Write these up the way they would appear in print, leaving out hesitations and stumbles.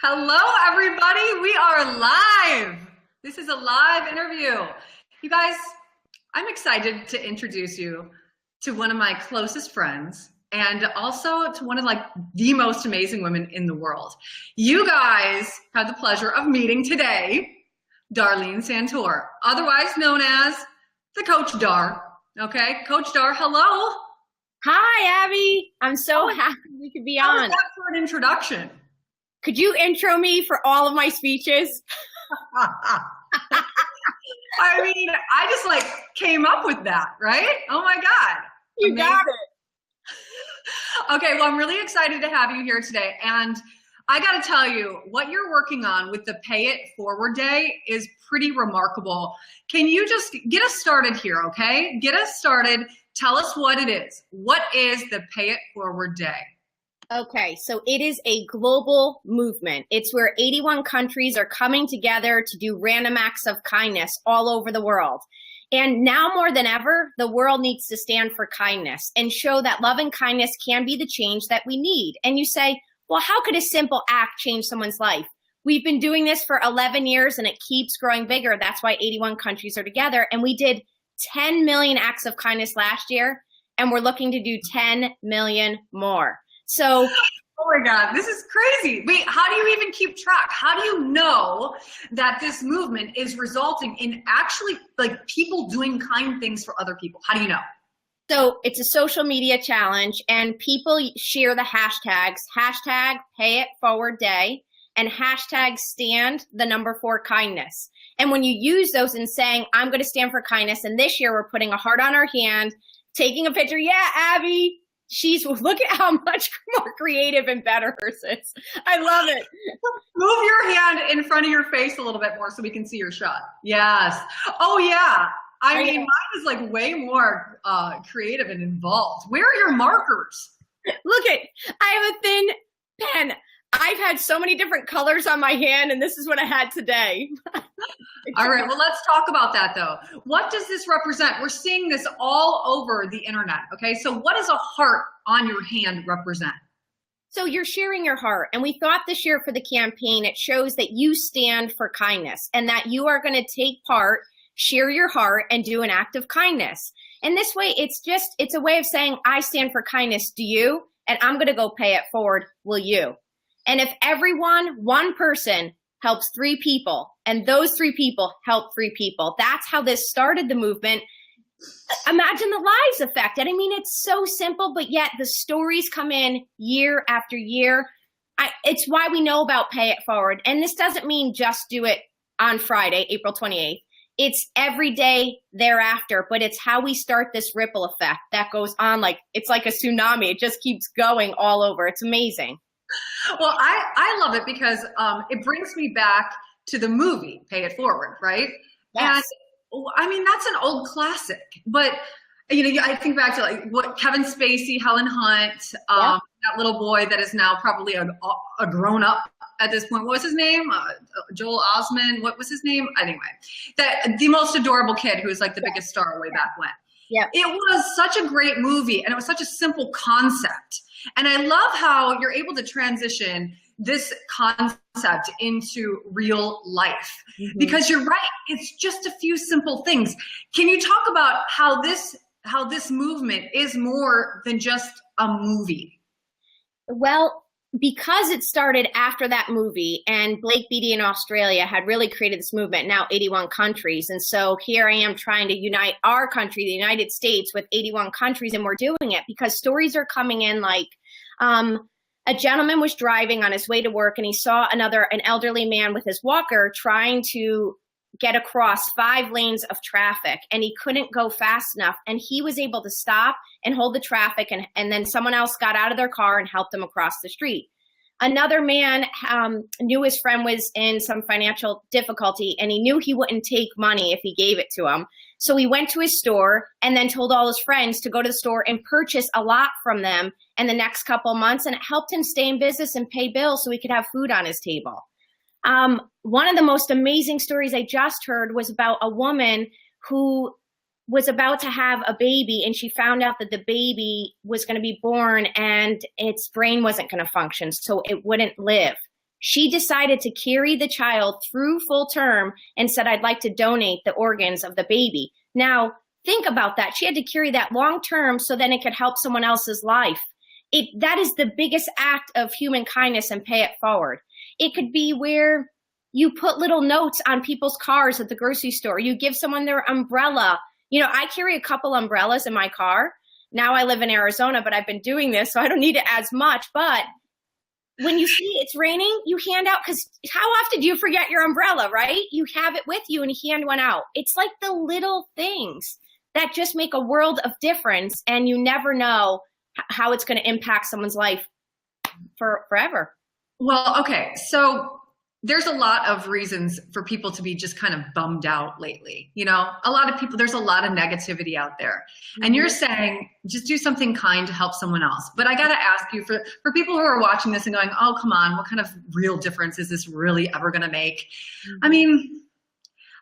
Hello, everybody. We are live. This is a live interview. You guys, I'm excited to introduce you to one of my closest friends and also to one of the most amazing women in the world. You guys had the pleasure of meeting today, Darlene Santore, otherwise known as the Coach Dar. Okay, Coach Dar, hello. Hi, Abby. I'm so happy we could be How was on. that for an introduction? Could you intro me for all of my speeches? I mean, I just came up with that, right? Oh my God. You Amazing. got it. Okay, well, I'm really excited to have you here today. And I got to tell you, what you're working on with the Pay It Forward Day is pretty remarkable. Can you just get us started here, okay? Get us started. Tell us what it is. What is the Pay It Forward Day? Okay, so it is a global movement. It's where 81 countries are coming together to do random acts of kindness all over the world. And now more than ever, the world needs to stand for kindness and show that love and kindness can be the change that we need. And you say, well, how could a simple act change someone's life? We've been doing this for 11 years and it keeps growing bigger. That's why 81 countries are together. And we did 10 million acts of kindness last year, and we're looking to do 10 million more. So, oh my God, this is crazy. Wait, how do you even keep track? How do you know that this movement is resulting in actually people doing kind things for other people? How do you know? So it's a social media challenge and people share the hashtags, hashtag Pay It Forward Day and hashtag stand the number 4 kindness. And when you use those and saying, I'm going to stand for kindness, and this year we're putting a heart on our hand, taking a picture. Yeah, Abby. Look at how much more creative and better hers is. I love it. Move your hand in front of your face a little bit more so we can see your shot. Yes. Oh yeah. I mean, mine is way more creative and involved. Where are your markers? Look at, I have a thin pen. I've had so many different colors on my hand, and this is what I had today. All right, well, let's talk about that, though. What does this represent? We're seeing this all over the internet, okay? So what does a heart on your hand represent? So you're sharing your heart, and we thought this year for the campaign, it shows that you stand for kindness and that you are going to take part, share your heart, and do an act of kindness. And this way, it's a way of saying, I stand for kindness, do you? And I'm going to go pay it forward, will you? And if one person helps 3 people, and those 3 people help 3 people, that's how this started the movement. Imagine the lives affected. I mean, it's so simple, but yet the stories come in year after year. It's why we know about Pay It Forward. And this doesn't mean just do it on Friday, April 28th. It's every day thereafter, but it's how we start this ripple effect that goes on it's like a tsunami. It just keeps going all over. It's amazing. Well, I love it because it brings me back to the movie Pay It Forward, right? Yes. And I mean, that's an old classic, but I think back to what Kevin Spacey, Helen Hunt, that little boy that is now probably a grown up at this point. What was his name? Joel Osment. What was his name? Anyway, the most adorable kid who was the biggest star way back when. Yeah. It was such a great movie, and it was such a simple concept. And I love how you're able to transition this concept into real life, because you're right. It's just a few simple things. Can you talk about how this movement is more than just a movie? Well, because it started after that movie, and Blake Beattie in Australia had really created this movement, now 81 countries. And so here I am trying to unite our country, the United States, with 81 countries, and we're doing it because stories are coming in a gentleman was driving on his way to work, and he saw an elderly man with his walker trying to get across 5 lanes of traffic, and he couldn't go fast enough. And he was able to stop and hold the traffic, and then someone else got out of their car and helped him across the street. Another man knew his friend was in some financial difficulty, and he knew he wouldn't take money if he gave it to him. So he went to his store and then told all his friends to go to the store and purchase a lot from them in the next couple of months. And it helped him stay in business and pay bills so he could have food on his table. One of the most amazing stories I just heard was about a woman who was about to have a baby, and she found out that the baby was going to be born and its brain wasn't going to function, so it wouldn't live. She decided to carry the child through full term and said, I'd like to donate the organs of the baby. Now, think about that. She had to carry that long term so then it could help someone else's life. That is the biggest act of human kindness, and pay it forward. It could be where you put little notes on people's cars at the grocery store. You give someone their umbrella. You know, I carry a couple umbrellas in my car. Now I live in Arizona, but I've been doing this, so I don't need it as much. But when you see it's raining, you hand out, because how often do you forget your umbrella, right? You have it with you and you hand one out. It's like the little things that just make a world of difference, and you never know how it's going to impact someone's life forever. Well, okay. So there's a lot of reasons for people to be just kind of bummed out lately. You know, a lot of people, there's a lot of negativity out there. And you're saying just do something kind to help someone else. But I got to ask you, for people who are watching this and going, oh, come on, what kind of real difference is this really ever going to make? I mean,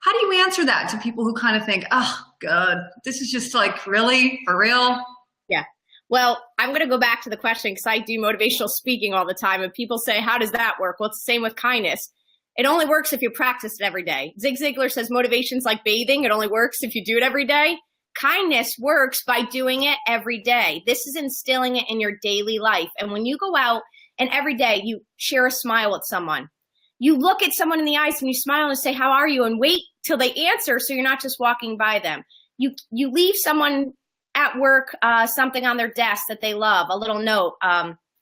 how do you answer that to people who kind of think, oh, God, this is just like, really, for real? Yeah. Well, I'm going to go back to the question, because I do motivational speaking all the time, and people say, how does that work? Well, it's the same with kindness. It only works if you practice it every day. Zig Ziglar says motivation's like bathing. It only works if you do it every day. Kindness works by doing it every day. This is instilling it in your daily life. And when you go out and every day you share a smile with someone, you look at someone in the eyes and you smile and say, how are you? And wait till they answer, so you're not just walking by them. You leave someone at work something on their desk that they love, a little note,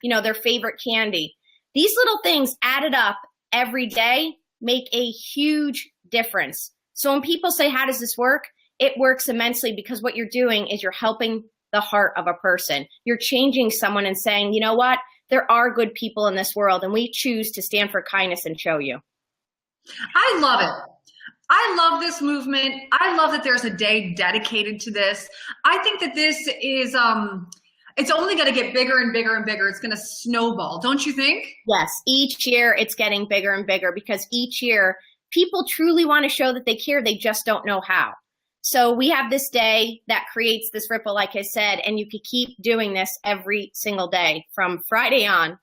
their favorite candy. These little things added up every day make a huge difference. So when people say, how does this work? It works immensely, because what you're doing is you're helping the heart of a person. You're changing someone and saying, you know what? There are good people in this world, and we choose to stand for kindness and show you. I love it. I love this movement. I love that there's a day dedicated to this. I think that this is, it's only going to get bigger and bigger and bigger. It's going to snowball, don't you think? Yes. Each year it's getting bigger and bigger, because each year people truly want to show that they care. They just don't know how. So we have this day that creates this ripple, like I said, and you can keep doing this every single day from Friday on.